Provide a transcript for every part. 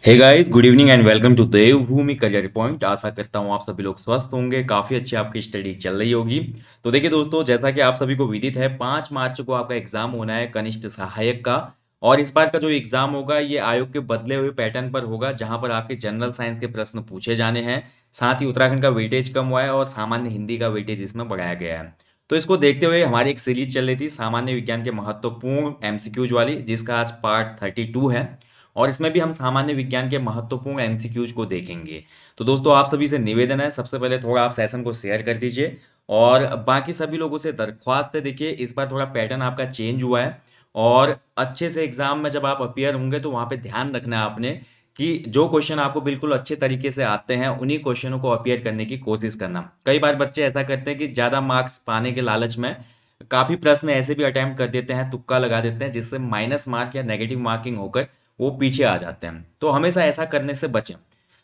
Hey guys, good evening and welcome to Devbhoomi career point. आशा करता हूँ आप सभी लोग स्वस्थ होंगे, काफ़ी अच्छी आपकी स्टडी चल रही होगी। तो देखिए दोस्तों, जैसा कि आप सभी को विदित है, 5 मार्च को आपका एग्जाम होना है कनिष्ठ सहायक का। और इस बार का जो एग्जाम होगा ये आयोग के बदले हुए पैटर्न पर होगा, जहां पर आपके जनरल साइंस के प्रश्न पूछे जाने हैं। साथ ही उत्तराखंड का वेटेज कम हुआ है और सामान्य हिंदी का वेटेज इसमें बढ़ाया गया है। तो इसको देखते हुए हमारी एक सीरीज चल रही थी सामान्य विज्ञान के महत्वपूर्ण एमसीक्यूज वाली, जिसका आज पार्ट 32 है। और इसमें भी हम सामान्य विज्ञान के महत्वपूर्ण एमसीक्यूज को देखेंगे। तो दोस्तों, आप सभी से निवेदन है, सबसे पहले थोड़ा आप सेशन को शेयर कर दीजिए। और बाकी सभी लोगों से दरख्वास्त है, देखिए इस बार थोड़ा पैटर्न आपका चेंज हुआ है। और अच्छे से एग्जाम में जब आप अपियर होंगे तो वहाँ पे ध्यान रखना है आपने कि जो क्वेश्चन आपको बिल्कुल अच्छे तरीके से आते हैं उन्हीं क्वेश्चनों को अपियर करने की कोशिश करना। कई बार बच्चे ऐसा करते हैं कि ज़्यादा मार्क्स पाने के लालच में काफ़ी प्रश्न ऐसे भी अटेम्प्ट कर देते हैं, तुक्का लगा देते हैं, जिससे माइनस मार्क या नेगेटिव मार्किंग होकर वो पीछे आ जाते हैं। तो हमेशा ऐसा करने से बचें।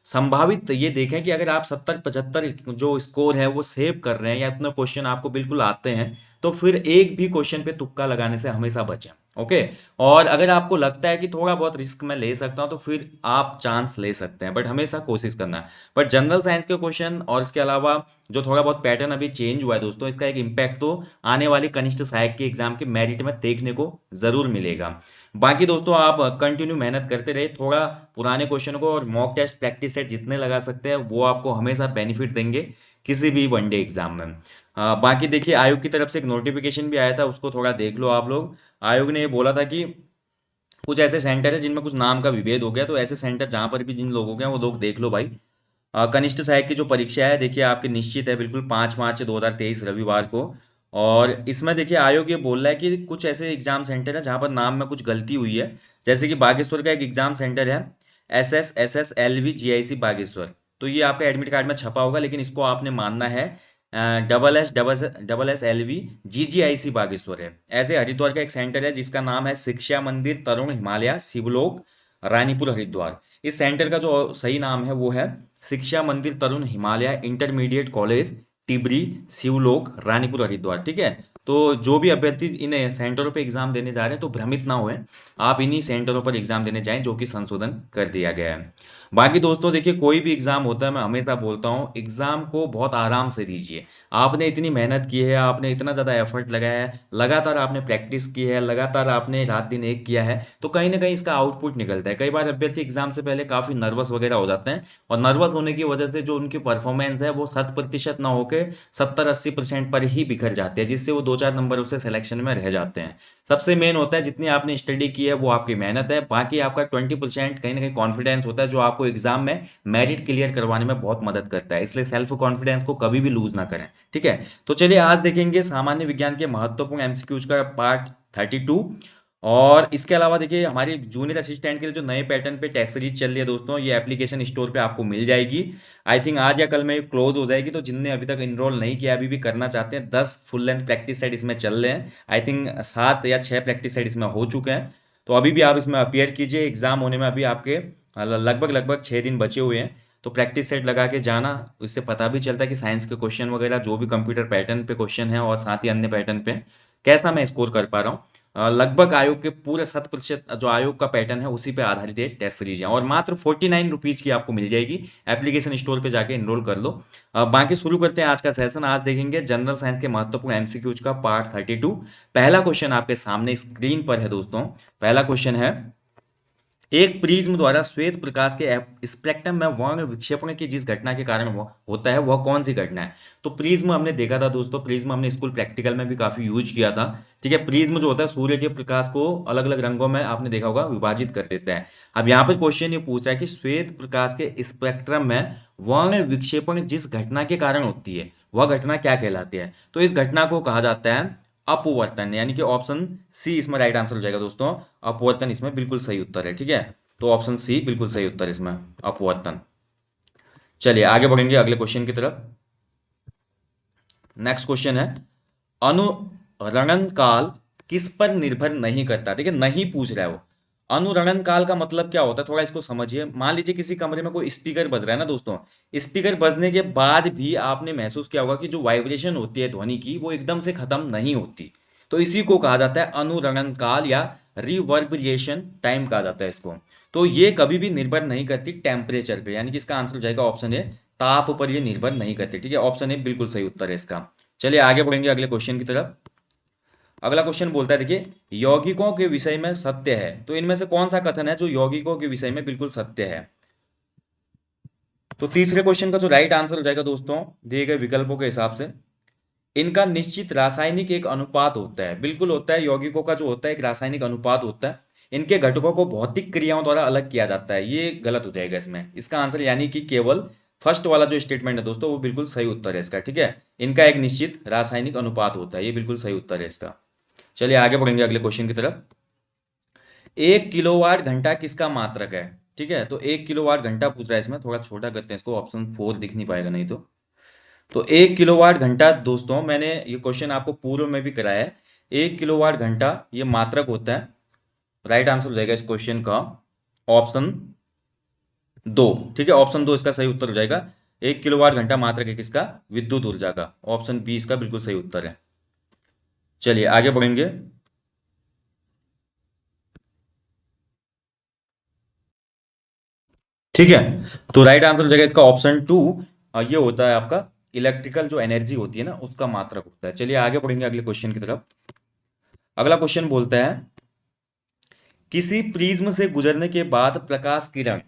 संभावित ये देखें कि अगर आप 70-75 जो स्कोर है वो सेव कर रहे हैं या इतने क्वेश्चन आपको बिल्कुल आते हैं, तो फिर एक भी क्वेश्चन पे तुक्का लगाने से हमेशा बचें। ओके। और अगर आपको लगता है कि थोड़ा बहुत रिस्क मैं ले सकता हूं, तो फिर आप चांस ले सकते हैं, बट हमेशा कोशिश करना है। बट जनरल साइंस के क्वेश्चन और इसके अलावा जो थोड़ा बहुत पैटर्न अभी चेंज हुआ है दोस्तों, इसका एक इम्पैक्ट तो आने वाली कनिष्ठ सहायक के एग्जाम के मेरिट में देखने को जरूर मिलेगा। बाकी दोस्तों, आप कंटिन्यू मेहनत करते रहे, थोड़ा पुराने क्वेश्चन को और मॉक टेस्ट प्रैक्टिस सेट जितने लगा सकते हैं वो आपको हमेशा बेनिफिट देंगे किसी भी वनडे एग्जाम में। बाकी देखिए, आयोग की तरफ से एक नोटिफिकेशन भी आया था, उसको थोड़ा देख लो आप लोग। आयोग ने ये बोला था कि कुछ ऐसे सेंटर है जिनमें कुछ नाम का विभेद हो गया, तो ऐसे सेंटर जहां पर भी जिन लोगों के हैं वो लोग देख लो भाई। कनिष्ठ सहायक की जो परीक्षा है देखिए आपकी निश्चित है, बिल्कुल 5 मार्च 2023 रविवार को। और इसमें देखिए आयोग ये बोल रहा है कि कुछ ऐसे एग्जाम सेंटर है जहाँ पर नाम में कुछ गलती हुई है। जैसे कि बागेश्वर का एक एग्जाम सेंटर है, SSSLV GIC बागेश्वर। तो ये आपका एडमिट कार्ड में छपा होगा, लेकिन इसको आपने मानना है DSSSLV GGIC बागेश्वर है। ऐसे हरिद्वार का एक सेंटर है जिसका नाम है शिक्षा मंदिर तरुण हिमालय शिवलोक रानीपुर हरिद्वार। इस सेंटर का जो सही नाम है वो है शिक्षा मंदिर तरुण हिमालय इंटरमीडिएट कॉलेज टिबरी शिवलोक रानीपुर हरिद्वार। ठीक है। तो जो भी अभ्यर्थी इन सेंटरों पे एग्जाम देने जा रहे हैं तो भ्रमित ना होए, आप इन्हीं सेंटरों पर एग्जाम देने जाएं जो कि संशोधन कर दिया गया है। बाकी दोस्तों देखिए, कोई भी एग्जाम होता है, मैं हमेशा बोलता हूँ एग्जाम को बहुत आराम से दीजिए। आपने इतनी मेहनत की है, आपने इतना ज़्यादा एफर्ट लगाया है, लगातार आपने प्रैक्टिस की है, लगातार आपने रात दिन एक किया है, तो कहीं ना कहीं इसका आउटपुट निकलता है। कई बार अभ्यर्थी एग्जाम से पहले काफ़ी नर्वस वगैरह हो जाते हैं, और नर्वस होने की वजह से जो उनकी परफॉर्मेंस है वो 100% ना होके 70-80% पर ही बिखर जाते हैं, जिससे वो 2-4 नंबर उससे सिलेक्शन में रह जाते हैं। सबसे मेन होता है जितनी आपने स्टडी की है वो आपकी मेहनत है, बाकी आपका 20% कहीं ना कहीं कॉन्फिडेंस होता है, जो आपको एग्जाम में मेरिट क्लियर करवाने में बहुत मदद करता है। इसलिए सेल्फ कॉन्फिडेंस को कभी भी लूज ना करें। ठीक है। तो चलिए आज देखेंगे सामान्य विज्ञान के महत्वपूर्ण एमसीक्यूज का पार्ट 32। और इसके अलावा देखिए, हमारी जूनियर असिस्टेंट के लिए जो नए पैटर्न पे टेस्ट सीरीज चल रही है दोस्तों, ये एप्लीकेशन स्टोर पे आपको मिल जाएगी। आई थिंक आज या कल में क्लोज हो जाएगी, तो जिनने अभी तक इनरोल नहीं किया, अभी भी करना चाहते हैं, 10 फुल लेंथ प्रैक्टिस सेट इसमें चल रहे हैं। आई थिंक 7 या 6 प्रैक्टिस सेट इसमें हो चुके हैं। तो अभी भी आप इसमें अपियर कीजिए, एग्जाम होने में अभी आपके लगभग लगभग 6 दिन बचे हुए हैं। तो प्रैक्टिस सेट लगा के जाना, इससे पता भी चलता है कि साइंस के क्वेश्चन वगैरह जो भी कंप्यूटर पैटर्न पे क्वेश्चन है और साथ ही अन्य पैटर्न पे कैसा मैं स्कोर कर पा रहा हूँ। लगभग आयोग के पूरे 100% जो आयोग का पैटर्न है उसी पे आधारित ये टेस्ट सीरीज है, और मात्र 49 रुपीज की आपको मिल जाएगी। एप्लीकेशन स्टोर पे जाके इनरोल कर लो। बाकी शुरू करते हैं आज का सेशन। आज देखेंगे जनरल साइंस के महत्वपूर्ण एमसीक्यूज का पार्ट 32। पहला क्वेश्चन आपके सामने स्क्रीन पर है दोस्तों। पहला क्वेश्चन है, एक प्रिज्म द्वारा श्वेत प्रकाश के स्पेक्ट्रम में वर्ण विक्षेपण की जिस घटना के कारण वो होता है वह कौन सी घटना है। तो प्रिज्म हमने देखा था दोस्तों, प्रिज्म हमने स्कूल प्रैक्टिकल में भी काफी यूज किया था। ठीक है। प्रिज्म जो होता है सूर्य के प्रकाश को अलग अलग रंगों में, आपने देखा होगा, विभाजित कर देता है। अब यहाँ पर क्वेश्चन ये पूछ रहा है कि श्वेत प्रकाश के स्पेक्ट्रम में वर्ण विक्षेपण जिस घटना के कारण होती है वह घटना क्या कहलाती है। तो इस घटना को कहा जाता है अपवर्तन, यानी कि ऑप्शन सी इसमें राइट आंसर हो जाएगा दोस्तों। अपवर्तन इसमें बिल्कुल सही उत्तर है। ठीक है। तो ऑप्शन सी बिल्कुल सही उत्तर इसमें, अपवर्तन। चलिए आगे बढ़ेंगे अगले क्वेश्चन की तरफ। नेक्स्ट क्वेश्चन है, अनुरणन काल किस पर निर्भर नहीं करता। देखिए नहीं पूछ रहा है वो। अनुरणन काल का मतलब क्या होता है, थोड़ा इसको समझिए। मान लीजिए किसी कमरे में कोई स्पीकर बज रहा है ना दोस्तों, स्पीकर बजने के बाद भी आपने महसूस किया होगा कि जो वाइब्रेशन होती है ध्वनि की वो एकदम से खत्म नहीं होती। तो इसी को कहा जाता है अनुरणन काल, या रिवर्बरेशन टाइम कहा जाता है इसको। तो ये कभी भी निर्भर नहीं करती टेम्परेचर पे, यानी कि इसका आंसर हो जाएगा ऑप्शन ए, ताप पर ये निर्भर नहीं करती। ठीक है, ऑप्शन ए बिल्कुल सही उत्तर है इसका। चलिए आगे बढ़ेंगे अगले क्वेश्चन की तरफ। अगला क्वेश्चन बोलता है, देखिए, यौगिकों के विषय में सत्य है, तो इनमें से कौन सा कथन है जो यौगिकों के विषय में बिल्कुल सत्य है? तो तीसरे क्वेश्चन का जो राइट आंसर हो जाएगा दोस्तों, दिए गए विकल्पों के हिसाब से, इनका निश्चित रासायनिक एक अनुपात होता है। बिल्कुल होता है, यौगिकों का जो होता है एक रासायनिक अनुपात होता है। इनके घटकों को भौतिक क्रियाओं द्वारा अलग किया जाता है, ये गलत हो जाएगा इसमें। इसका आंसर यानी कि केवल फर्स्ट वाला जो स्टेटमेंट है दोस्तों, वो बिल्कुल सही उत्तर है इसका। ठीक है, इनका एक निश्चित रासायनिक अनुपात होता है, ये बिल्कुल सही उत्तर है इसका। चलिए आगे बढ़ेंगे अगले क्वेश्चन की तरफ। 1 किलोवाट घंटा किसका मात्रक है? ठीक है, तो 1 किलोवाट घंटा पूछ रहा है इसमें, थोड़ा छोटा करते हैं इसको, ऑप्शन 4 दिख नहीं पाएगा नहीं तो 1 किलोवाट घंटा दोस्तों, मैंने ये क्वेश्चन आपको पूर्व में भी कराया है। 1 किलोवाट घंटा ये मात्रक होता है। राइट आंसर हो जाएगा इस क्वेश्चन का ऑप्शन 2। ठीक है, ऑप्शन 2 इसका सही उत्तर हो जाएगा। 1 किलोवाट घंटा मात्रक है किसका? विद्युत ऊर्जा का। ऑप्शन बी इसका बिल्कुल सही उत्तर है। चलिए आगे बढ़ेंगे। ठीक है, तो राइट आंसर हो जाएगा इसका ऑप्शन 2। ये होता है आपका इलेक्ट्रिकल जो एनर्जी होती है ना, उसका मात्रक होता है। चलिए आगे बढ़ेंगे अगले क्वेश्चन की तरफ। अगला क्वेश्चन बोलता है, किसी प्रिज्म से गुजरने के बाद प्रकाश किरण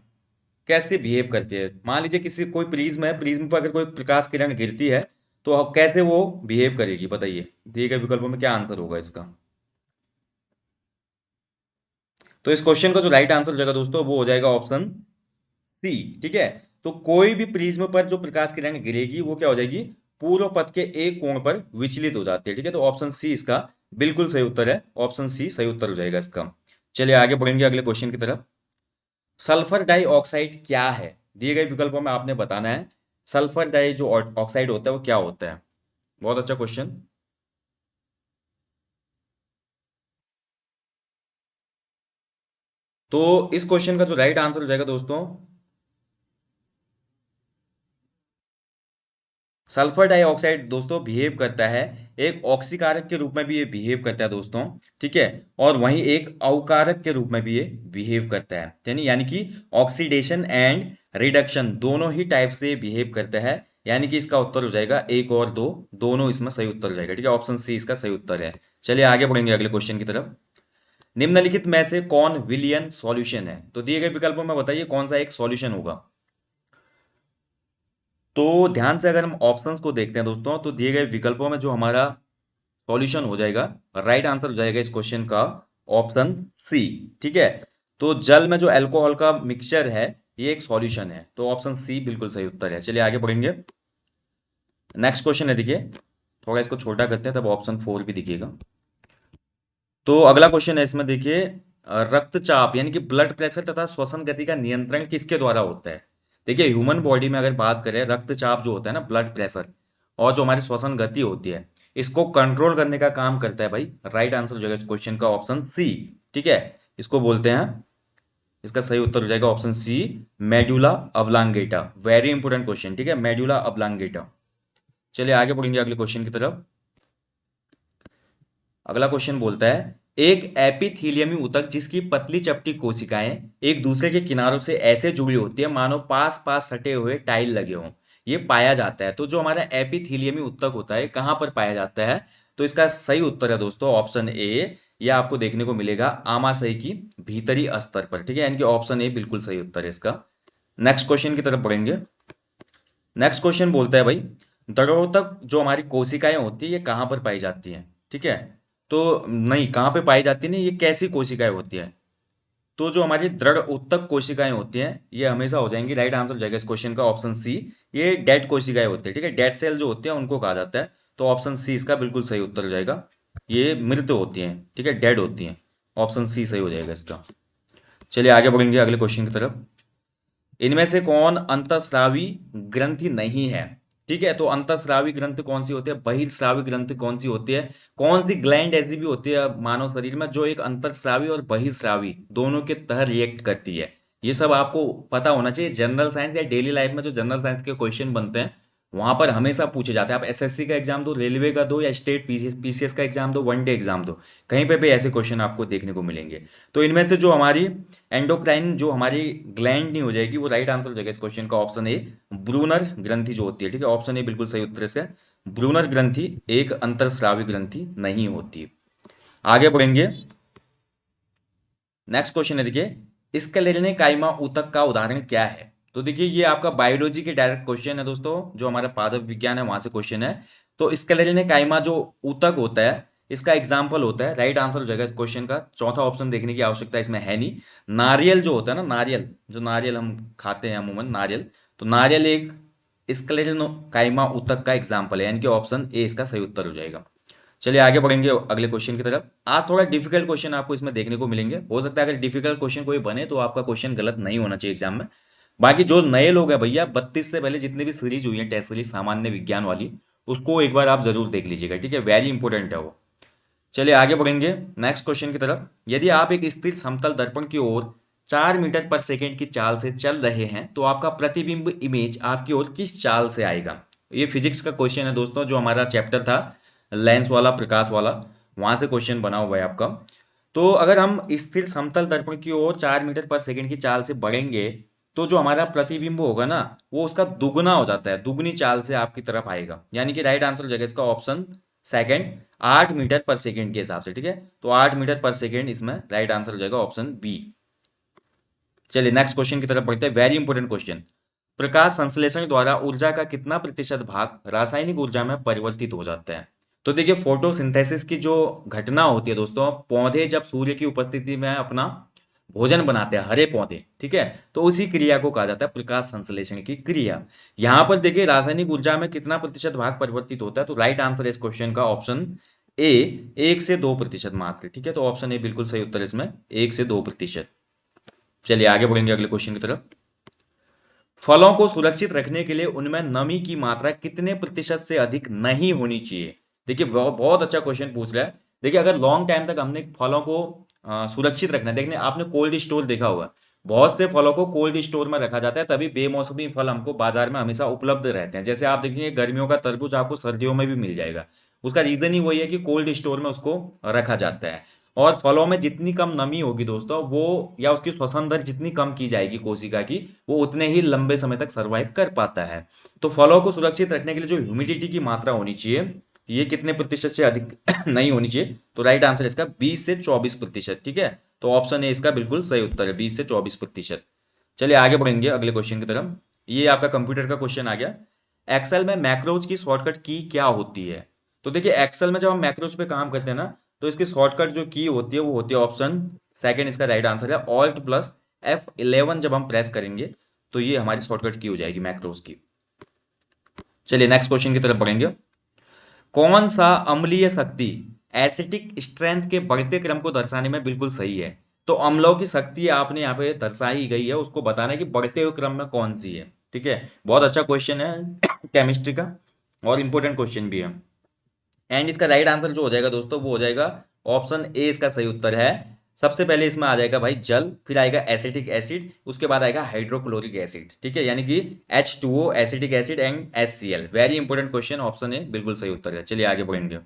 कैसे बिहेव करती है? मान लीजिए किसी कोई प्रिज्म है, प्रिज्म पर अगर कोई प्रकाश किरण गिरती है, तो अब कैसे वो बिहेव करेगी, बताइए। दिए गए विकल्पों में क्या आंसर होगा इसका? तो इस क्वेश्चन का जो राइट आंसर हो जाएगा दोस्तों, वो हो जाएगा ऑप्शन सी। ठीक है, तो कोई भी प्रिज्म पर जो प्रकाश किरण गिरेगी वो क्या हो जाएगी? पूर्व पथ के एक कोण पर विचलित हो जाती है। ठीक है, तो ऑप्शन सी इसका बिल्कुल सही उत्तर है। ऑप्शन सी सही उत्तर हो जाएगा इसका। चलिए आगे बढ़ेंगे अगले क्वेश्चन की तरफ। सल्फर डाइऑक्साइड क्या है? दिए गए विकल्पों में आपने बताना है सल्फर डाई जो ऑक्साइड होता है वो क्या होता है। बहुत अच्छा क्वेश्चन। तो इस क्वेश्चन का जो राइट आंसर हो जाएगा दोस्तों, सल्फर डाइऑक्साइड दोस्तों बिहेव करता है एक ऑक्सीकारक के रूप में भी ये बिहेव करता है दोस्तों। ठीक है, और वहीं एक अवकारक के रूप में भी ये बिहेव करता है, यानी कि ऑक्सीडेशन एंड रिडक्शन दोनों ही टाइप से बिहेव करता है। यानी कि इसका उत्तर हो जाएगा 1 और 2, दोनों इसमें सही उत्तर हो जाएगा। ठीक है, ऑप्शन सी इसका सही उत्तर है। चलिए आगे बढ़ेंगे अगले क्वेश्चन की तरफ। निम्नलिखित में से कौन विलियन सॉल्यूशन है? तो दिए गए विकल्पों में बताइए कौन सा एक सॉल्यूशन होगा। तो ध्यान से अगर हम ऑप्शंस को देखते हैं दोस्तों, तो दिए गए विकल्पों में जो हमारा सॉल्यूशन हो जाएगा, राइट आंसर हो जाएगा इस क्वेश्चन का ऑप्शन सी। ठीक है, तो जल में जो अल्कोहल का मिक्सचर है ये एक सॉल्यूशन है, तो ऑप्शन सी बिल्कुल सही उत्तर है। चलिए आगे बढ़ेंगे। नेक्स्ट क्वेश्चन है, देखिए, थोड़ा इसको छोटा करते हैं तब ऑप्शन 4 भी दिखेगा। तो अगला क्वेश्चन है इसमें, देखिए, रक्तचाप यानी कि ब्लड प्रेशर तथा श्वसन गति का नियंत्रण किसके द्वारा होता है? देखिए, ह्यूमन बॉडी में अगर बात करें, रक्तचाप जो होता है ना, ब्लड प्रेशर, और जो हमारी श्वसन गति होती है, इसको कंट्रोल करने का काम करता है भाई। राइट आंसर हो जाएगा इस क्वेश्चन का ऑप्शन सी। ठीक है, इसको बोलते हैं, इसका सही उत्तर हो जाएगा option C, medulla oblongata. Very important question. ठीक है, मेडुला ऑब्लांगेटा। चलिए आगे बढ़ेंगे अगले क्वेश्चन की तरफ। अगला क्वेश्चन बोलता है, एक एपिथीलियमी ऊतक जिसकी पतली चपटी कोशिकाएं एक दूसरे के किनारों से ऐसे जुड़ी होती है मानो पास पास सटे हुए टाइल लगे हों, ये पाया जाता है। तो जो हमारा एपिथीलियमी ऊतक होता है कहाँ पर पाया जाता है? तो इसका सही उत्तर है दोस्तों ऑप्शन ए। यह आपको देखने को मिलेगा आमाशय की भीतरी स्तर पर। ठीक है, यानी कि ऑप्शन ए बिल्कुल सही उत्तर है इसका। नेक्स्ट क्वेश्चन की तरफ बढ़ेंगे। नेक्स्ट क्वेश्चन बोलता है भाई, द्रवोतक जो हमारी कोशिकाएं होती है ये कहाँ पर पाई जाती हैं? ठीक है, तो नहीं, कहाँ पे पाई जाती है नहीं, ये कैसी कोशिकाएं होती हैं? तो जो हमारी दृढ़ उत्तक कोशिकाएं होती हैं ये हमेशा हो जाएंगी, राइट आंसर हो जाएगा इस क्वेश्चन का ऑप्शन सी। ये डेड कोशिकाएं होती है। ठीक है, डेड सेल जो होते हैं उनको कहा जाता है, तो ऑप्शन सी इसका बिल्कुल सही उत्तर हो जाएगा। ये मृत होती हैं, ठीक है, डेड होती हैं। ऑप्शन सी सही हो जाएगा इसका। चलिए आगे बढ़ेंगे अगले क्वेश्चन की तरफ। इनमें से कौन अंतःस्रावी ग्रंथि नहीं है? ठीक है, तो अंतःस्रावी ग्रंथि कौन सी होती है, बहिर्स्रावी ग्रंथि कौन सी होती है, कौन सी ग्लैंड ऐसी भी होती है मानव शरीर में जो एक अंतःस्रावी और बहिर्स्रावी दोनों के तहत रिएक्ट करती है? ये सब आपको पता होना चाहिए। जनरल साइंस या डेली लाइफ में जो जनरल साइंस के क्वेश्चन बनते हैं वहां पर हमेशा पूछे जाते हैं। आप एसएससी का एग्जाम दो, रेलवे का दो, या स्टेट पीसीएस का एग्जाम दो, वनडे एग्जाम दो, कहीं पे भी ऐसे क्वेश्चन आपको देखने को मिलेंगे। तो इनमें से जो हमारी एंडोक्राइन जो हमारी ग्लैंड नहीं हो जाएगी, वो राइट आंसर हो जाएगा इस क्वेश्चन का ऑप्शन ए, ब्रूनर ग्रंथि जो होती है। ठीक है, ऑप्शन ए बिल्कुल सही उत्तर से। ब्रूनर ग्रंथि एक अंतरस्रावी ग्रंथि नहीं होती। आगे बढ़ेंगे। नेक्स्ट क्वेश्चन है, देखिए स्क्लेरने काइमा ऊतक का उदाहरण क्या है। तो देखिए ये आपका बायोलॉजी के डायरेक्ट क्वेश्चन है दोस्तों, जो हमारा पादप विज्ञान है वहां से क्वेश्चन है। तो स्क्लेरने काइमा जो ऊतक होता है, इसका एग्जाम्पल होता है, राइट आंसर हो जाएगा इस क्वेश्चन का। चौथा ऑप्शन देखने की आवश्यकता इसमें है नहीं। नारियल जो होता है ना, नारियल जो नारियल हम खाते हैं अमूमन, नारियल, तो नारियल एक स्क्लेरनो काइमा ऊतक का एग्जाम्पल है, यानी कि ऑप्शन ए इसका सही उत्तर हो जाएगा। चलिए आगे बढ़ेंगे अगले क्वेश्चन की तरफ। आज थोड़ा डिफिकल्ट क्वेश्चन आपको इसमें देखने को मिलेंगे। हो सकता है अगर डिफिकल्ट क्वेश्चन कोई बने तो आपका क्वेश्चन गलत नहीं होना चाहिए एग्जाम में। बाकी जो नए लोग हैं भैया, 32 से पहले जितनी भी सीरीज हुई है, टेस्ट सीरीज सामान्य विज्ञान वाली, उसको एक बार आप जरूर देख लीजिएगा। ठीक है, वेरी इंपॉर्टेंट है वो। चलिए आगे बढ़ेंगे नेक्स्ट क्वेश्चन की तरफ। यदि आप एक स्थिर समतल दर्पण की ओर 4 मीटर पर सेकेंड की चाल से चल रहे हैं, तो आपका प्रतिबिंब इमेज आपकी ओर किस चाल से आएगा। ये फिजिक्स का क्वेश्चन है दोस्तों, जो हमारा चैप्टर था लेंस वाला, प्रकाश वाला, वहां से क्वेश्चन बना हुआ है आपका। तो अगर हम स्थिर समतल दर्पण की ओर 4 मीटर पर सेकेंड की चाल से बढ़ेंगे, तो जो हमारा प्रतिबिंब होगा ना, वो उसका दुगुना हो जाता है, दुगुनी चाल से आपकी तरफ आएगा। यानी कि राइट आंसर हो जाएगा इसका ऑप्शन सेकंड, 8 मीटर पर सेकेंड के हिसाब से। ठीक है, तो 8 मीटर पर सेकेंड इसमें राइट आंसर हो जाएगा ऑप्शन बी। चलिए नेक्स्ट क्वेश्चन की तरफ बढ़ते हैं, वेरी इंपॉर्टेंट क्वेश्चन। प्रकाश संश्लेषण द्वारा ऊर्जा का कितना प्रतिशत भाग रासायनिक ऊर्जा में परिवर्तित हो जाता है। तो देखिए फोटोसिंथेसिस की जो घटना होती है दोस्तों, पौधे जब सूर्य की उपस्थिति में अपना भोजन बनाते हैं, हरे पौधे, ठीक है, तो उसी क्रिया को कहा जाता है प्रकाश संश्लेषण की क्रिया। यहां पर देखिए रासायनिक ऊर्जा में कितना प्रतिशत भाग परिवर्तित होता है, तो राइट आंसर है इस क्वेश्चन का ऑप्शन ए, 1 से 2% मात्र। ठीक है, तो ऑप्शन ए बिल्कुल सही उत्तर है इसमें, 1 से 2%। चलिए आगे बढ़ेंगे अगले क्वेश्चन की तरफ। फलों को सुरक्षित रखने के लिए उनमें नमी की मात्रा कितने प्रतिशत से अधिक नहीं होनी चाहिए। देखिए बहुत अच्छा क्वेश्चन पूछ रहा है। देखिए अगर लॉन्ग टाइम तक हमने फलों को सुरक्षित रखना है, देखने आपने कोल्ड स्टोर देखा होगा, बहुत से फलों को कोल्ड स्टोर में रखा जाता है, तभी बेमौसमी फल हमको बाजार में हमेशा उपलब्ध रहते हैं। जैसे आप देखेंगे गर्मियों का तरबूज आपको सर्दियों में भी मिल जाएगा, उसका रीजन ही वही है कि कोल्ड स्टोर में उसको रखा जाता है। और फलों में जितनी कम नमी होगी दोस्तों, वो या उसकी श्वसन दर जितनी कम की जाएगी कोशिका की, वो उतने ही लंबे समय तक सर्वाइव कर पाता है। तो फलों को सुरक्षित रखने के लिए जो ह्यूमिडिटी की मात्रा होनी चाहिए, ये कितने प्रतिशत से अधिक नहीं होनी चाहिए, तो राइट आंसर इसका 20 से 24%। ठीक है, तो ऑप्शन ए इसका बिल्कुल सही उत्तर है, 20 से 24%। चलिए आगे बढ़ेंगे अगले क्वेश्चन की तरफ। ये आपका कंप्यूटर का क्वेश्चन आ गया। एक्सेल में मैक्रोज की शॉर्टकट की क्या होती है। तो देखिए एक्सेल में जब हम मैक्रोज पे काम करते हैं ना, तो इसकी शॉर्टकट जो की होती है वो होती है ऑप्शन सेकंड, इसका राइट आंसर है ऑल्ट प्लस F11 जब हम प्रेस करेंगे, तो ये हमारी शॉर्टकट की हो जाएगी मैक्रोज की। चलिए नेक्स्ट क्वेश्चन की तरफ बढ़ेंगे। कौन सा अम्लीय शक्ति एसिटिक स्ट्रेंथ के बढ़ते क्रम को दर्शाने में बिल्कुल सही है। तो अम्लों की शक्ति आपने यहाँ पे दर्शाई गई है, उसको बताना है कि बढ़ते हुए क्रम में कौन सी है। ठीक है, बहुत अच्छा क्वेश्चन है केमिस्ट्री का, और इंपॉर्टेंट क्वेश्चन भी है। एंड इसका राइट आंसर जो हो जाएगा दोस्तों, वो हो जाएगा ऑप्शन ए, इसका सही उत्तर है। सबसे पहले इसमें आ जाएगा भाई जल, फिर आएगा एसिटिक एसिड, उसके बाद आएगा हाइड्रोक्लोरिक एसिड। ठीक है, यानी कि H2O, acetic acid and HCl। Very important question, option A बिल्कुल सही उत्तर है। चलिए आगे बढ़ेंगे।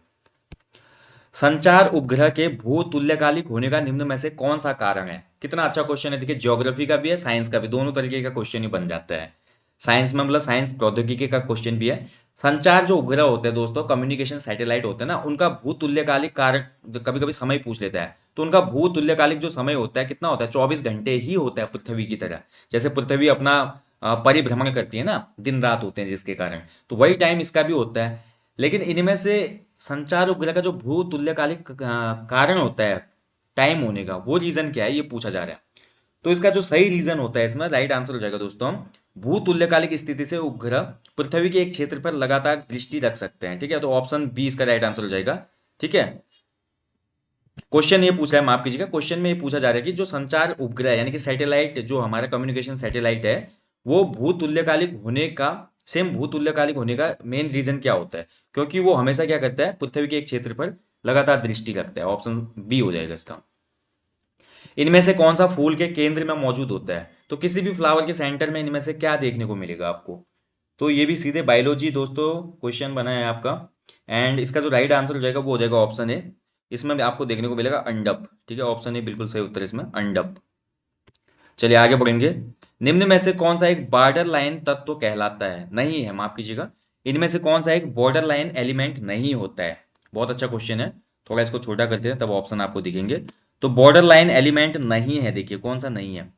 संचार उपग्रह के भू तुल्यकालिक होने का निम्न में से कौन सा कारण है। कितना अच्छा क्वेश्चन है, देखिए ज्योग्राफी का भी है, साइंस का भी, दोनों तरीके का क्वेश्चन ही बन जाता है। साइंस में मतलब साइंस प्रौद्योगिकी का क्वेश्चन भी है। संचार जो उपग्रह होते हैं दोस्तों, कम्युनिकेशन सैटेलाइट होते हैं ना, उनका भू तुल्यकालिक कारण कभी कभी समय पूछ लेता है, तो उनका भू तुल्यकालिक जो समय होता है कितना होता है, 24 घंटे ही होता है पृथ्वी की तरह। जैसे पृथ्वी अपना परिभ्रमण करती है ना, दिन रात होते हैं जिसके कारण, तो वही टाइम इसका भी होता है। लेकिन इनमें से संचार उपग्रह का जो भू तुल्यकालिक कारण होता है टाइम होने का, वो रीजन क्या है, ये पूछा जा रहा है। तो इसका जो सही रीजन होता है इसमें, राइट आंसर हो जाएगा दोस्तों, भू तुल्यकालिक स्थिति से उपग्रह पृथ्वी के एक क्षेत्र पर लगातार दृष्टि रख सकते हैं। ठीक है, तो ऑप्शन बी इसका राइट आंसर हो जाएगा। ठीक है, क्वेश्चन ये पूछ रहा है, माफ कीजिएगा, क्वेश्चन में ये पूछा जा रहा है कि जो संचार उपग्रह यानी कि सैटेलाइट, जो हमारा कम्युनिकेशन सैटेलाइट है, वो भूतुल्यकालिक होने का, सेम भूतुल्यकालिक होने का मेन रीजन क्या होता है, क्योंकि वो हमेशा क्या करता है, पृथ्वी के एक क्षेत्र पर लगातार दृष्टि रखता है। ऑप्शन बी हो जाएगा इसका। इनमें से कौन सा फूल के केंद्र में मौजूद होता है। तो किसी भी फ्लावर के सेंटर में इनमें से क्या देखने को मिलेगा आपको। तो ये भी सीधे बायोलॉजी दोस्तों क्वेश्चन बना है आपका। एंड इसका जो राइट आंसर हो जाएगा वो हो जाएगा ऑप्शन ए। इसमें भी आपको देखने को मिलेगा अंडप। ठीक है, ऑप्शन ए बिल्कुल सही उत्तर है इसमें, अंडप। चलिए आगे बढ़ेंगे। निम्न में से कौन सा एक बॉर्डर लाइन तत्व कहलाता है, नहीं है, माफ कीजिएगा, इनमें से कौन सा एक बॉर्डर लाइन एलिमेंट नहीं होता है। बहुत अच्छा क्वेश्चन है, थोड़ा इसको छोटा करते हैं तब ऑप्शन आपको दिखेंगे। तो बॉर्डर लाइन एलिमेंट नहीं है, देखिए कौन सा नहीं है।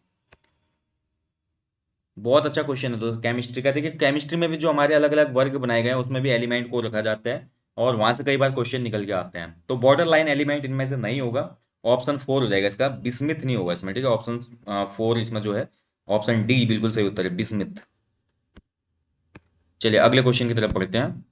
बहुत अच्छा क्वेश्चन है दोस्तों केमिस्ट्री का। देखिए केमिस्ट्री में भी जो हमारे अलग अलग वर्ग बनाए गए हैं उसमें भी एलिमेंट को रखा जाता है, और वहां से कई बार क्वेश्चन निकल के आते हैं। तो बॉर्डर लाइन एलिमेंट इनमें से नहीं होगा। ऑप्शन फोर हो जाएगा इसका, बिस्मिथ नहीं होगा इसमें। ठीक है, ऑप्शन फोर इसमें जो है, ऑप्शन डी बिल्कुल सही उत्तर है, बिस्मिथ। चलिए अगले क्वेश्चन की तरफ बढ़ते हैं।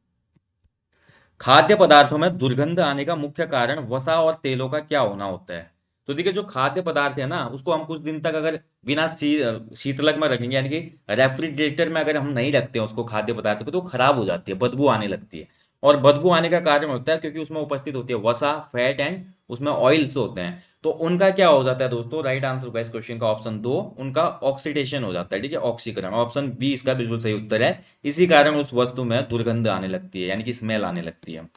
खाद्य पदार्थों में दुर्गंध आने का मुख्य कारण वसा और तेलों का क्या होना होता है। तो देखिए जो खाद्य पदार्थ है ना, उसको हम कुछ दिन तक अगर बिना शीतलक में रखेंगे, यानी कि रेफ्रिजरेटर में अगर हम नहीं रखते हैं उसको, खाद्य पदार्थ को, तो खराब हो जाती है, बदबू आने लगती है। और बदबू आने का कारण होता है क्योंकि उसमें उपस्थित होती है वसा, फैट एंड उसमें ऑयल्स होते हैं। तो उनका क्या हो जाता है दोस्तों, राइट आंसर होगा इस क्वेश्चन का ऑप्शन दो, उनका ऑक्सीडेशन हो जाता है। ठीक है, ऑक्सीकरण, ऑप्शन बी इसका बिल्कुल सही उत्तर है। इसी कारण उस वस्तु में दुर्गंध आने लगती है, यानी कि स्मेल आने लगती है।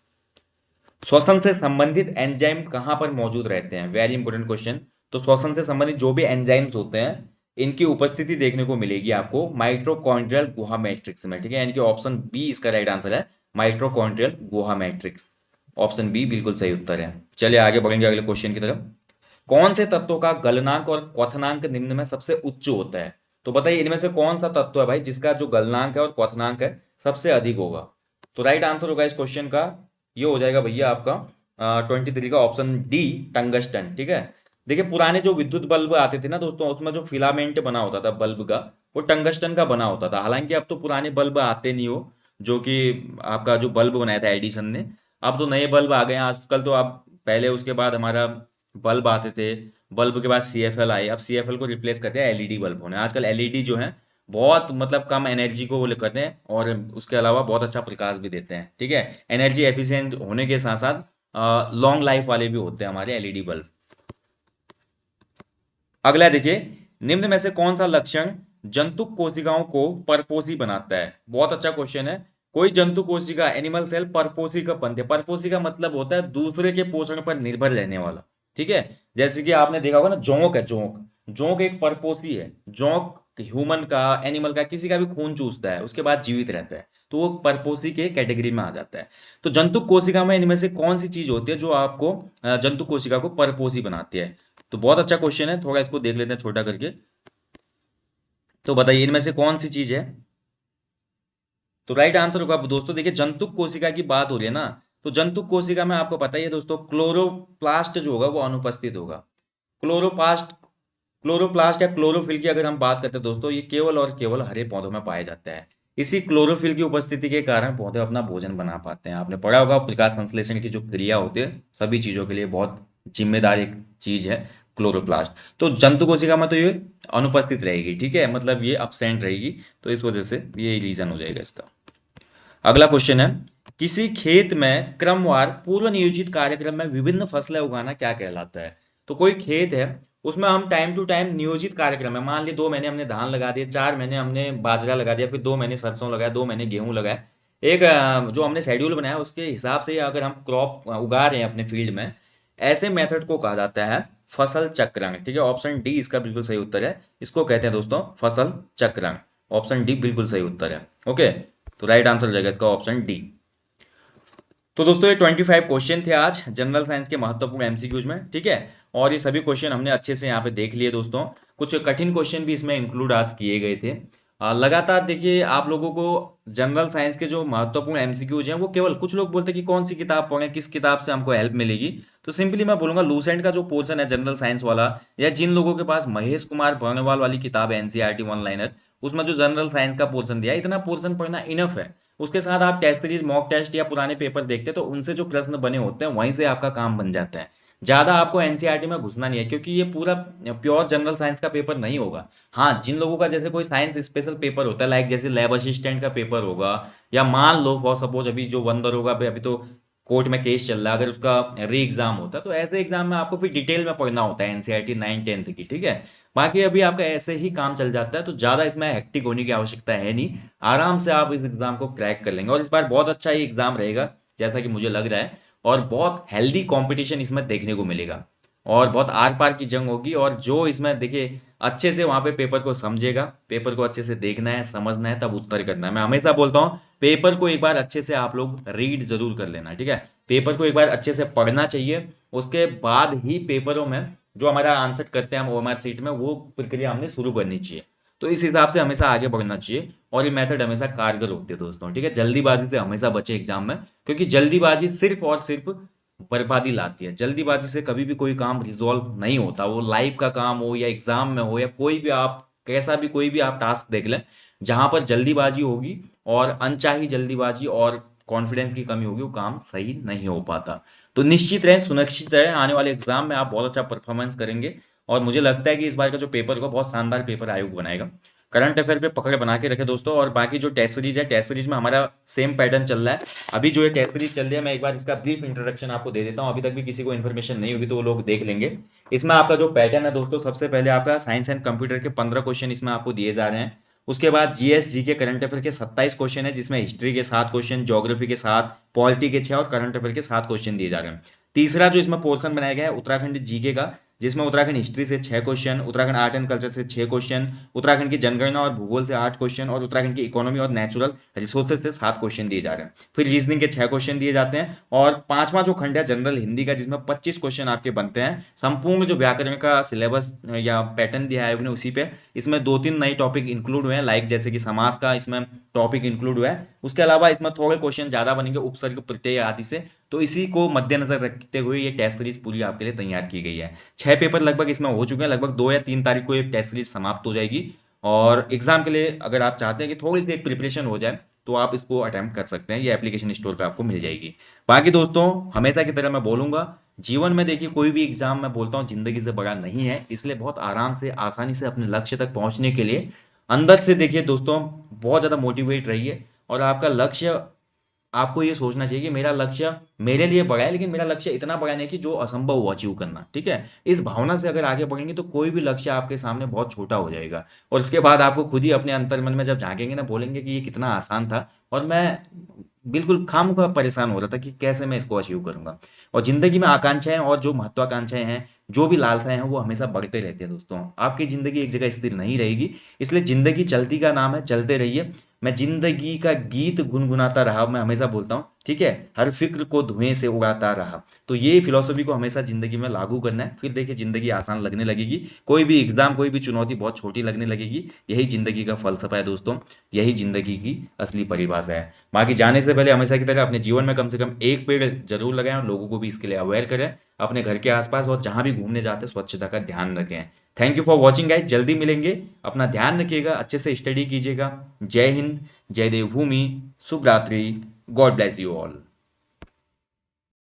श्वसन से संबंधित एंजाइम कहाँ पर मौजूद रहते हैं, वेरी इंपॉर्टेंट क्वेश्चन। तो श्वसन से संबंधित जो भी एंजाइम्स होते हैं, इनकी उपस्थिति देखने को मिलेगी आपको माइटोकॉन्ड्रियल गुहा मैट्रिक्स में। ठीक है, यानी कि ऑप्शन बी इसका राइट आंसर है, माइटोकॉन्ड्रियल गुहा मैट्रिक्स। ऑप्शन बी बिल्कुल सही उत्तर है। चलिए आगे बढ़ेंगे अगले क्वेश्चन की तरफ। कौन से तत्वों का गलनांक और क्वथनांक निम्न में सबसे उच्च होता है। तो बताइए इनमें से कौन सा तत्व है भाई जिसका जो गलनांक है और क्वथनांक है सबसे अधिक होगा। तो राइट आंसर होगा इस क्वेश्चन का, ये हो जाएगा भैया आपका 23 का ऑप्शन डी, टंगस्टन। ठीक है, देखिए पुराने जो विद्युत बल्ब आते थे ना दोस्तों, उसमें जो फिलामेंट बना होता था बल्ब का, वो टंगस्टन का बना होता था। हालांकि अब तो पुराने बल्ब आते नहीं हो, जो कि आपका जो बल्ब बनाया था एडिसन ने, अब तो नए बल्ब आ गए हैं आजकल। तो अब पहले उसके बाद हमारा बल्ब आते थे, बल्ब के बाद सीएफएल आए, अब सीएफएल को रिप्लेस करते हैं एलईडी बल्ब होने। आजकल एलईडी जो है बहुत मतलब कम एनर्जी को वो करते हैं, और उसके अलावा बहुत अच्छा प्रकाश भी देते हैं। ठीक है, एनर्जी एफिशिएंट होने के साथ साथ लॉन्ग लाइफ वाले भी होते हैं हमारे एलईडी बल्ब। अगला देखिए, निम्न में से कौन सा लक्षण जंतु कोशिकाओं को परपोषी बनाता है। बहुत अच्छा क्वेश्चन है। कोई जंतु कोशिका, एनिमल सेल परपोषी कब बनते हैं। परपोषी का मतलब होता है दूसरे के पोषण पर निर्भर रहने वाला। ठीक है, जैसे कि आपने देखा होगा ना, जोंक है, जोंक, जोंक एक परपोषी है। जोंक ह्यूमन का, एनिमल का, किसी का भी खून चूसता है, उसके बाद जीवित रहता है, तो वो परपोषी के कैटेगरी में आ जाता है। तो जंतु कोशिका में इनमें से कौन सी चीज होती है जो आपको जंतु कोशिका को परपोषी बनाती है। तो बहुत अच्छा क्वेश्चन है, थोड़ा इसको देख लेते हैं छोटा करके। तो बताइए इनमें से कौन सी चीज है। तो राइट आंसर होगा दोस्तों, देखिए जंतु कोशिका की बात हो रही है ना, तो जंतु कोशिका में आपको पता ही है दोस्तों, क्लोरोप्लास्ट जो होगा वो अनुपस्थित होगा। क्लोरोप्लास्ट, क्लोरोप्लास्ट या क्लोरोफिल की अगर हम बात करते हैं दोस्तों, ये केवल और केवल हरे पौधों में पाया जाता है। इसी क्लोरोफिल की उपस्थिति के कारण पौधे अपना भोजन बना पाते हैं। आपने पढ़ा होगा प्रकाश संश्लेषण की जो क्रिया होती है सभी चीजों के लिए बहुत जिम्मेदार एक चीज है क्लोरोप्लास्ट। तो जंतु कोशिका में तो ये अनुपस्थित रहेगी। ठीक है, मतलब ये absent रहेगी, तो इस वजह से ये रीजन हो जाएगा इसका। अगला क्वेश्चन है, किसी खेत में क्रमवार पूर्व नियोजित कार्यक्रम में विभिन्न फसलें उगाना क्या कहलाता है। तो कोई खेत है, उसमें हम टाइम टू टाइम नियोजित कार्यक्रम है, मान ली 2 महीने हमने धान लगा दिया, 4 महीने हमने बाजरा लगा दिया, फिर 2 महीने सरसों लगाया, 2 महीने गेहूं लगाया। एक जो हमने शेड्यूल बनाया उसके हिसाब से अगर हम क्रॉप उगा रहे हैं अपने फील्ड में, ऐसे मेथड को कहा जाता है फसल चक्रण। ठीक है, ऑप्शन डी इसका बिल्कुल सही उत्तर है, इसको कहते हैं दोस्तों फसल चक्रण। ऑप्शन डी बिल्कुल सही उत्तर है। ओके, तो राइट आंसर हो जाएगा इसका ऑप्शन डी। तो दोस्तों ये 25 क्वेश्चन थे आज जनरल साइंस के महत्वपूर्ण एमसीक्यूज में। ठीक है, और ये सभी क्वेश्चन हमने अच्छे से यहाँ पे देख लिए दोस्तों। कुछ कठिन क्वेश्चन भी इसमें इंक्लूड आज किए गए थे। लगातार देखिए आप लोगों को जनरल साइंस के जो महत्वपूर्ण एमसीक्यूज हैं, वो केवल कुछ लोग बोलते हैं कि कौन सी किताब पढ़ें, किस किताब से हमको हेल्प मिलेगी। तो सिंपली मैं बोलूंगा लूसेंट का जो पोर्शन है जनरल साइंस वाला, या जिन लोगों के पास महेश कुमार बर्णवाल वाली किताब है एनसीईआरटी वन लाइनर, उसमें जो जनरल साइंस का पोर्शन दिया है, इतना पोर्शन पढ़ना इनफ है। उसके साथ आप टेस्ट सीरीज, मॉक टेस्ट या पुराने पेपर देखते हैं, तो उनसे जो प्रश्न बने होते हैं वहीं से आपका काम बन जाता है। ज्यादा आपको एनसीईआरटी में घुसना नहीं है, क्योंकि ये पूरा प्योर जनरल साइंस का पेपर नहीं होगा। हाँ, जिन लोगों का जैसे कोई साइंस स्पेशल पेपर होता है, लाइक जैसे लैब असिस्टेंट का पेपर होगा, या मान लो फॉर सपोज अभी जो वंदर होगा, अभी तो कोर्ट में केस चल रहा है, अगर उसका री एग्जाम होता है, तो ऐसे एग्जाम में आपको फिर डिटेल में पढ़ना होता है एनसीईआरटी 9 10 की। ठीक है, बाकी अभी आपका ऐसे ही काम चल जाता है, तो ज़्यादा इसमें हेक्टिक होने की आवश्यकता है नहीं। आराम से आप इस एग्ज़ाम को क्रैक कर लेंगे, और इस बार बहुत अच्छा ही एग्ज़ाम रहेगा जैसा कि मुझे लग रहा है। और बहुत हेल्दी कंपटीशन इसमें देखने को मिलेगा, और बहुत आर पार की जंग होगी। और जो इसमें देखिए अच्छे से वहाँ पे पेपर को समझेगा, पेपर को अच्छे से देखना है, समझना है, तब उत्तर करना है। मैं हमेशा बोलता हूँ पेपर को एक बार अच्छे से आप लोग रीड जरूर कर लेना, ठीक है। पेपर को एक बार अच्छे से पढ़ना चाहिए, उसके बाद ही पेपरों में जो हमारा आंसर करते हैं हम ओएमआर सीट में, वो प्रक्रिया हमने शुरू करनी चाहिए। तो इस हिसाब से हमेशा आगे बढ़ना चाहिए, और ये मेथड हमेशा कारगर होती है दोस्तों, ठीक है। जल्दीबाजी से हमेशा बचे एग्जाम में, क्योंकि जल्दीबाजी सिर्फ और सिर्फ बर्बादी लाती है। जल्दीबाजी से कभी भी कोई काम रिजॉल्व नहीं होता, वो लाइफ का काम हो या एग्जाम में हो, या कोई भी आप कैसा भी कोई भी आप टास्क देख लें, जहां पर जल्दीबाजी होगी और अनचाही जल्दीबाजी और कॉन्फिडेंस की कमी होगी, वो काम सही नहीं हो पाता। तो निश्चित रहें, सुनिश्चित रहें, आने वाले एग्जाम में आप बहुत अच्छा परफॉर्मेंस करेंगे। और मुझे लगता है कि इस बार का जो पेपर होगा बहुत शानदार पेपर आयोग बनाएगा। करंट अफेयर पे पकड़ बना के रखे दोस्तों। और बाकी जो टेस्ट सीरीज है, टेस्ट सीरीज में हमारा सेम पैटर्न चल रहा है। अभी जो ये टेस्ट सीरीज चल रही है, मैं एक बार इसका ब्रीफ इंट्रोडक्शन आपको दे देता हूँ, अभी तक भी किसी को इन्फॉर्मेशन नहीं होगी तो वो लोग देख लेंगे। इसमें आपका जो पैटर्न है दोस्तों, सबसे पहले आपका साइंस एंड कंप्यूटर के 15 क्वेश्चन इसमें आपको दिए जा रहे हैं। उसके बाद जीएस जी के करंट अफेयर के 27 क्वेश्चन है, जिसमें हिस्ट्री के 7 क्वेश्चन, ज्योग्राफी के 7, पॉलिटी के 6 और करंट अफेयर के 7 क्वेश्चन दिए जा रहे हैं। तीसरा जो इसमें पोर्शन बनाया गया है उत्तराखंड जीके का, जिसमें उत्तराखंड हिस्ट्री से 6 question, Uttarakhand art and culture से 6 क्वेश्चन, उत्तराखंड की जनगणना और भूगोल से 8 क्वेश्चन, और उत्तराखंड की इकोनॉमी और नेचुरल रिसोर्सेज से 7 क्वेश्चन दिए जा रहे हैं। फिर रीजनिंग के 6 क्वेश्चन दिए जाते हैं। और पांचवा जो खंड है जनरल हिंदी का, जिसमें 25 क्वेश्चन आपके बनते हैं। संपूर्ण जो व्याकरण का सिलेबस या पैटर्न दिया है आयोग ने, उसी पे इसमें 2-3 नए टॉपिक इंक्लूड हुए हैं, लाइक जैसे कि समास का इसमें टॉपिक इंक्लूड हुआ है। उसके अलावा इसमें थोड़े क्वेश्चन ज्यादा बनेंगे उपसर्ग प्रत्यय आदि से। तो इसी को मद्देनजर रखते हुए ये टेस्ट सीरीज पूरी आपके लिए तैयार की गई है। 6 पेपर लगभग इसमें हो चुके हैं, लगभग 2 या 3 तारीख को ये टेस्ट सीरीज समाप्त हो जाएगी। और एग्जाम के लिए अगर आप चाहते हैं कि थोड़ी सी एक प्रिपरेशन हो जाए, तो आप इसको अटेम्प्ट कर सकते हैं, ये एप्लीकेशन स्टोर पे आपको मिल जाएगी। बाकी दोस्तों, हमेशा की तरह मैं बोलूंगा, जीवन में देखिए कोई भी एग्जाम मैं बोलता हूँ जिंदगी से बड़ा नहीं है, इसलिए बहुत आराम से आसानी से अपने लक्ष्य तक पहुंचने के लिए अंदर से देखिए दोस्तों बहुत ज़्यादा मोटिवेट रहिए। और आपका लक्ष्य, आपको ये सोचना चाहिए कि मेरा लक्ष्य मेरे लिए बड़ा है, लेकिन मेरा लक्ष्य इतना बड़ा नहीं कि जो असंभव हो अचीव करना, ठीक है। इस भावना से अगर आगे बढ़ेंगे तो कोई भी लक्ष्य आपके सामने बहुत छोटा हो जाएगा। और उसके बाद आपको खुद ही अपने अंतर्मन में जब झांकेंगे ना, बोलेंगे कि ये कितना आसान था, और मैं बिल्कुल खामखा परेशान हो रहा था कि कैसे मैं इसको अचीव करूंगा। और जिंदगी में आकांक्षाएं और जो महत्वाकांक्षाएं हैं, जो भी लालसाएं हैं, वो हमेशा बढ़ते रहते हैं दोस्तों। आपकी जिंदगी एक जगह स्थिर नहीं रहेगी, इसलिए जिंदगी चलती का नाम है, चलते रहिए। मैं जिंदगी का गीत गुनगुनाता रहा, मैं हमेशा बोलता हूँ, ठीक है। हर फिक्र को धुएं से उड़ाता रहा। तो ये फिलॉसफी को हमेशा जिंदगी में लागू करना है, फिर देखिए जिंदगी आसान लगने लगेगी। कोई भी एग्जाम, कोई भी चुनौती बहुत छोटी लगने लगेगी। यही जिंदगी का फलसफा है दोस्तों, यही जिंदगी की असली परिभाषा है। बाकी जाने से पहले हमेशा की तरह अपने जीवन में कम से कम एक पेड़ जरूर लगाएं, और लोगों को भी इसके लिए अवेयर करें। अपने घर के आसपास और जहां भी घूमने जाते हैं स्वच्छता का ध्यान रखें। Thank you for watching guys, जल्दी मिलेंगे। अपना ध्यान रखिएगा, अच्छे से स्टडी कीजिएगा। जय हिंद, जय देवभूमि, शुभ रात्रि, गॉड ब्लेस यू ऑल।